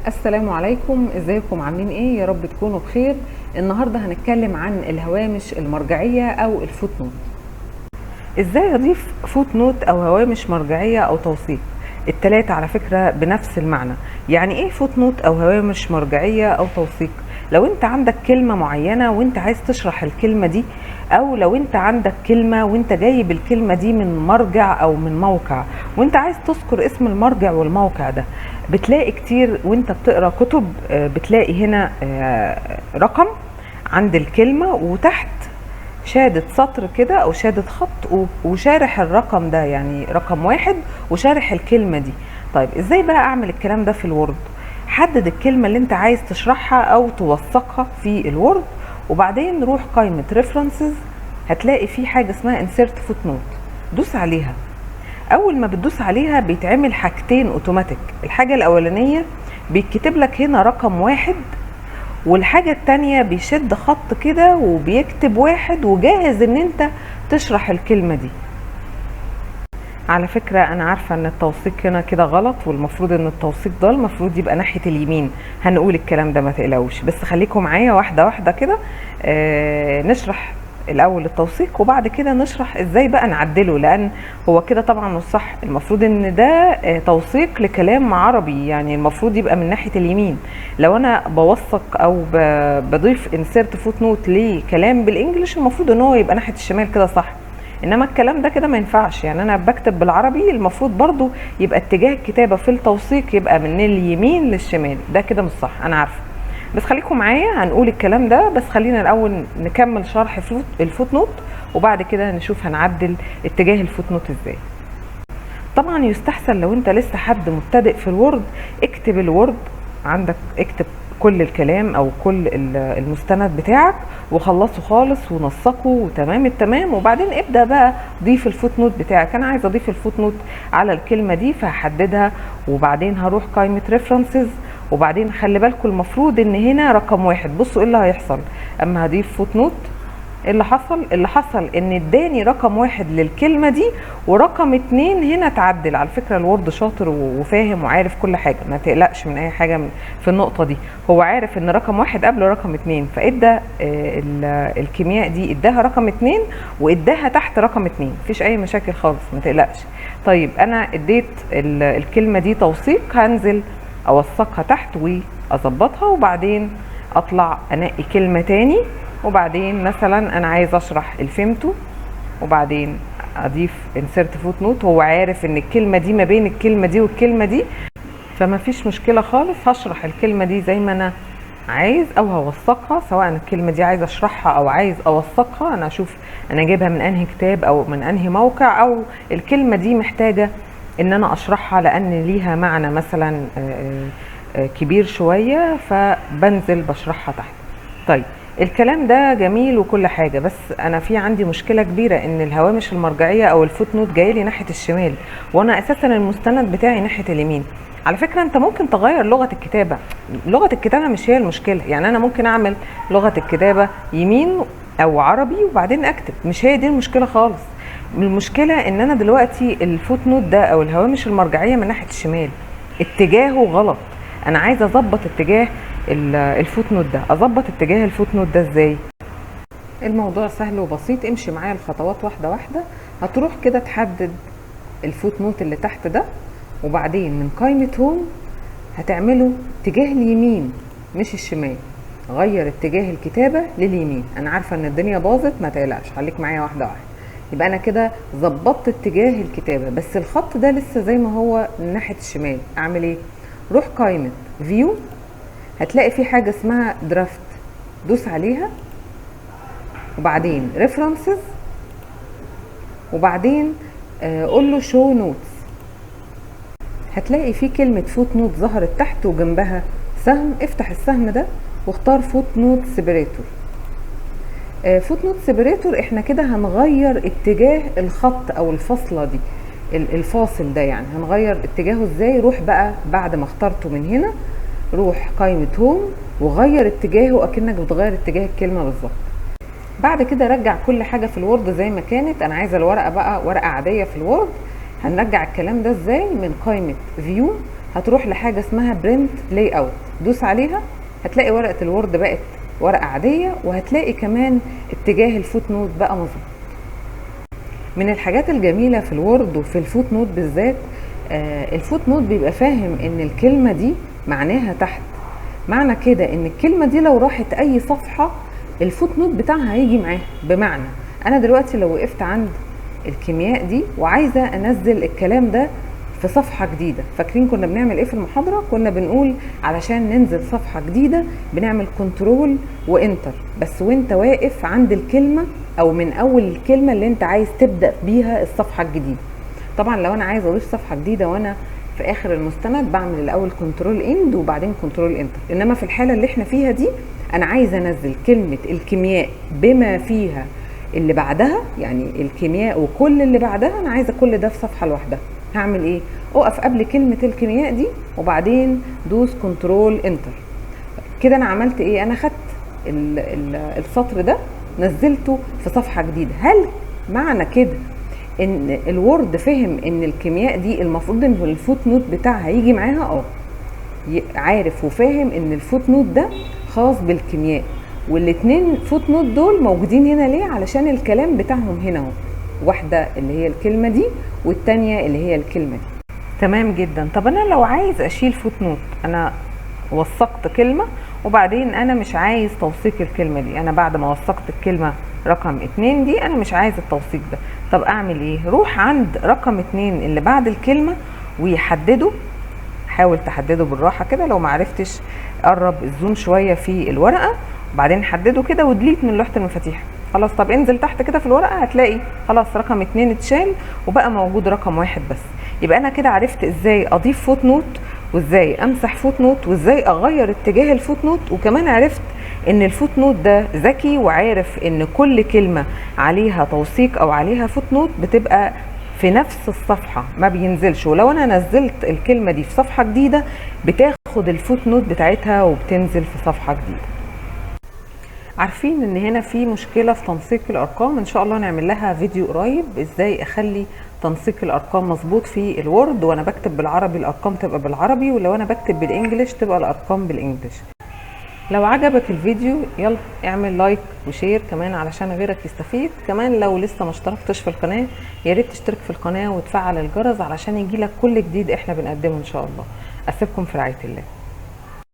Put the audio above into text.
السلام عليكم، ازيكم عاملين ايه؟ يا رب تكونوا بخير. النهارده هنتكلم عن الهوامش المرجعيه او الفوت نوت. ازاي اضيف فوت نوت او هوامش مرجعيه او توثيق؟ التلاتة على فكره بنفس المعنى. يعني ايه فوت نوت او هوامش مرجعيه او توثيق؟ لو انت عندك كلمه معينه وانت عايز تشرح الكلمه دي، او لو انت عندك كلمه وانت جايب الكلمه دي من مرجع او من موقع وانت عايز تذكر اسم المرجع والموقع ده، بتلاقي كتير وانت بتقرا كتب بتلاقي هنا رقم عند الكلمه وتحت شادة سطر كده او شادة خط وشارح الرقم ده، يعني رقم واحد وشارح الكلمة دي. طيب ازاي بقى اعمل الكلام ده في الوورد؟ حدد الكلمة اللي انت عايز تشرحها او توثقها في الوورد، وبعدين روح قائمة ريفرنسز، هتلاقي في حاجة اسمها insert footnote، دوس عليها. اول ما بتدوس عليها بيتعمل حاجتين اوتوماتيك. الحاجة الاولانية بيتكتب لك هنا رقم واحد، والحاجة التانية بيشد خط كده وبيكتب واحد وجاهز ان انت تشرح الكلمة دي. على فكرة انا عارفة ان التوثيق هنا كده غلط، والمفروض ان التوثيق ده المفروض يبقى ناحية اليمين. هنقول الكلام ده ما تقلقوش، بس خليكم معايا واحدة واحدة كده. نشرح الاول التوثيق وبعد كده نشرح ازاي بقى نعدله، لان هو كده طبعا مش صح. المفروض ان ده توثيق لكلام عربي، يعني المفروض يبقى من ناحية اليمين. لو انا بوثق او بضيف insert footnote لكلام بالانجلش، المفروض ان هو يبقى ناحية الشمال كده صح. انما الكلام ده كده ما ينفعش، يعني انا بكتب بالعربي المفروض برضو يبقى اتجاه الكتابة في التوثيق يبقى من اليمين للشمال. ده كده مش صح، انا عارفة، بس خليكم معايا هنقول الكلام ده. بس خلينا الاول نكمل شرح الفوت نوت وبعد كده نشوف هنعدل اتجاه الفوت نوت ازاي. طبعا يستحسن لو انت لسه حد مبتدئ في الوورد، اكتب الوورد عندك، اكتب كل الكلام او كل المستند بتاعك وخلصه خالص ونسقه وتمام التمام، وبعدين ابدأ بقى ضيف الفوت نوت بتاعك. انا عايزه اضيف الفوت نوت على الكلمة دي فهحددها، وبعدين هروح قائمة ريفرنسز، وبعدين خلي بالكم المفروض ان هنا رقم واحد. بصوا ايه اللي هيحصل اما هضيف فوت نوت. ايه اللي حصل ان اداني رقم واحد للكلمة دي ورقم اتنين هنا اتعدل. على فكرة الوورد شاطر وفاهم وعارف كل حاجة، ما تقلقش من اي حاجة في النقطة دي. هو عارف ان رقم واحد قبل رقم اتنين، فادى الكيمياء دي اداها رقم اتنين واداها تحت رقم اتنين، مفيش اي مشاكل خالص، ما تقلقش. طيب انا اديت الكلمة دي توثيق، هنزل اوثقها تحت واظبطها، وبعدين اطلع انقي كلمة تاني، وبعدين مثلا انا عايز اشرح الفيمتو، وبعدين اضيف insert footnote. هو عارف ان الكلمة دي ما بين الكلمة دي والكلمة دي، فما فيش مشكلة خالص. هشرح الكلمة دي زي ما انا عايز او هوثقها، سواء الكلمة دي عايز اشرحها او عايز اوثقها. انا اشوف انا جايبها من انهي كتاب او من انهي موقع، او الكلمة دي محتاجة ان انا اشرحها لان ليها معنى مثلا كبير شوية، فبنزل بشرحها تحت. طيب الكلام ده جميل وكل حاجة، بس انا في عندي مشكلة كبيرة ان الهوامش المرجعية او الفوت نوت جاي لي ناحية الشمال، وانا اساسا المستند بتاعي ناحية اليمين. على فكرة انت ممكن تغير لغة الكتابة، لغة الكتابة مش هي المشكلة. يعني انا ممكن اعمل لغة الكتابة يمين او عربي وبعدين اكتب، مش هي دي المشكلة خالص. المشكلة ان انا دلوقتي الفوت نوت ده او الهوامش المرجعية من ناحية الشمال، اتجاهه غلط. انا عايزة اظبط اتجاه الفوت نوت ده. اظبط اتجاه الفوت نوت ده ازاي؟ الموضوع سهل وبسيط، امشي معايا الخطوات واحدة واحدة. هتروح كده تحدد الفوت نوت اللي تحت ده، وبعدين من قائمة هوم هتعمله اتجاه اليمين مش الشمال. غير اتجاه الكتابة لليمين. انا عارفة ان الدنيا باظت، ما تقلقش، خليك معايا واحدة واحدة. يبقى انا كده ظبطت اتجاه الكتابة، بس الخط ده لسه زي ما هو من ناحية الشمال. اعمل ايه؟ روح قائمة فيو، هتلاقي في حاجة اسمها درافت، دوس عليها، وبعدين ريفرنسز، وبعدين قول له شو نوتس. هتلاقي في كلمة فوت نوت ظهرت تحت وجنبها سهم. افتح السهم ده واختار فوت نوت سيبريتور. فوت نوت سيبريتور احنا كده هنغير اتجاه الخط او الفاصلة دي، الفاصل ده يعني هنغير اتجاهه ازاي. روح بقى بعد ما اخترته من هنا، روح قائمة هوم وغير اتجاهه اكنك بتغير اتجاه الكلمة بالظبط. بعد كده رجع كل حاجة في الوورد زي ما كانت. انا عايزة الورقة بقى ورقة عادية في الوورد. هنرجع الكلام ده ازاي؟ من قائمة فيو هتروح لحاجه اسمها برنت لاي اوت، دوس عليها هتلاقي ورقه الوورد بقت ورقه عاديه، وهتلاقي كمان اتجاه الفوت نوت بقى مظبوط. من الحاجات الجميله في الوورد وفي الفوت نوت بالذات، الفوت نوت بيبقى فاهم ان الكلمه دي معناها تحت. معنى كده ان الكلمه دي لو راحت اي صفحه الفوت نوت بتاعها هيجي معاها. بمعنى انا دلوقتي لو وقفت عند الكيمياء دي وعايزه انزل الكلام ده في صفحه جديده، فاكرين كنا بنعمل ايه في المحاضره؟ كنا بنقول علشان ننزل صفحه جديده بنعمل كنترول وانتر، بس وانت واقف عند الكلمه او من اول الكلمه اللي انت عايز تبدا بيها الصفحه الجديده. طبعا لو انا عايز اضيف صفحه جديده وانا في اخر المستند بعمل الاول كنترول اند وبعدين كنترول انتر، انما في الحاله اللي احنا فيها دي انا عايزه انزل كلمه الكيمياء بما فيها اللي بعدها، يعني الكيمياء وكل اللي بعدها انا عايزه كل ده في صفحه لوحدها. هعمل ايه؟ اقف قبل كلمه الكيمياء دي وبعدين دوس كنترول انتر. كده انا عملت ايه؟ انا خدت السطر ده نزلته في صفحه جديده. هل معنى كده ان الوورد فهم ان الكيمياء دي المفروض ان الفوت نوت بتاعها يجي معاها؟ عارف وفاهم ان الفوت نوت ده خاص بالكيمياء، والاتنين فوت نوت دول موجودين هنا ليه؟ علشان الكلام بتاعهم هنا اهو، واحده اللي هي الكلمه دي والتانيه اللي هي الكلمه دي. تمام جدا. طب انا لو عايز اشيل فوت نوت، انا وثقت كلمه وبعدين انا مش عايز توثيق الكلمه دي، انا بعد ما وثقت الكلمه رقم 2 دي انا مش عايز التوثيق ده. طب اعمل ايه؟ روح عند رقم 2 اللي بعد الكلمه ويحدده، حاول تحدده بالراحه كده، لو ما عرفتش قرب الزوم شويه في الورقه وبعدين حدده كده ودليت من لوحه المفاتيح. خلاص. طب انزل تحت كده في الورقه هتلاقي خلاص رقم 2 اتشال وبقى موجود رقم 1 بس. يبقى انا كده عرفت ازاي اضيف فوت نوت وازاي امسح فوت نوت وازاي اغير اتجاه الفوت نوت، وكمان عرفت ان الفوت نوت ده ذكي وعارف ان كل كلمه عليها توثيق او عليها فوت نوت بتبقى في نفس الصفحه ما بينزلش، ولو انا نزلت الكلمه دي في صفحه جديده بتاخد الفوت نوت بتاعتها وبتنزل في صفحه جديده. عارفين ان هنا في مشكله في تنسيق الارقام، ان شاء الله نعمل لها فيديو قريب ازاي اخلي تنسيق الارقام مظبوط في الوورد، وانا بكتب بالعربي الارقام تبقى بالعربي، ولو انا بكتب بالانجليش تبقى الارقام بالانجليش. لو عجبك الفيديو يلا اعمل لايك وشير كمان علشان غيرك يستفيد. كمان لو لسه ما اشتركتش في القناه يا ريت تشترك في القناه وتفعل الجرس علشان يجيلك كل جديد احنا بنقدمه ان شاء الله. اسيبكم في رعايه الله.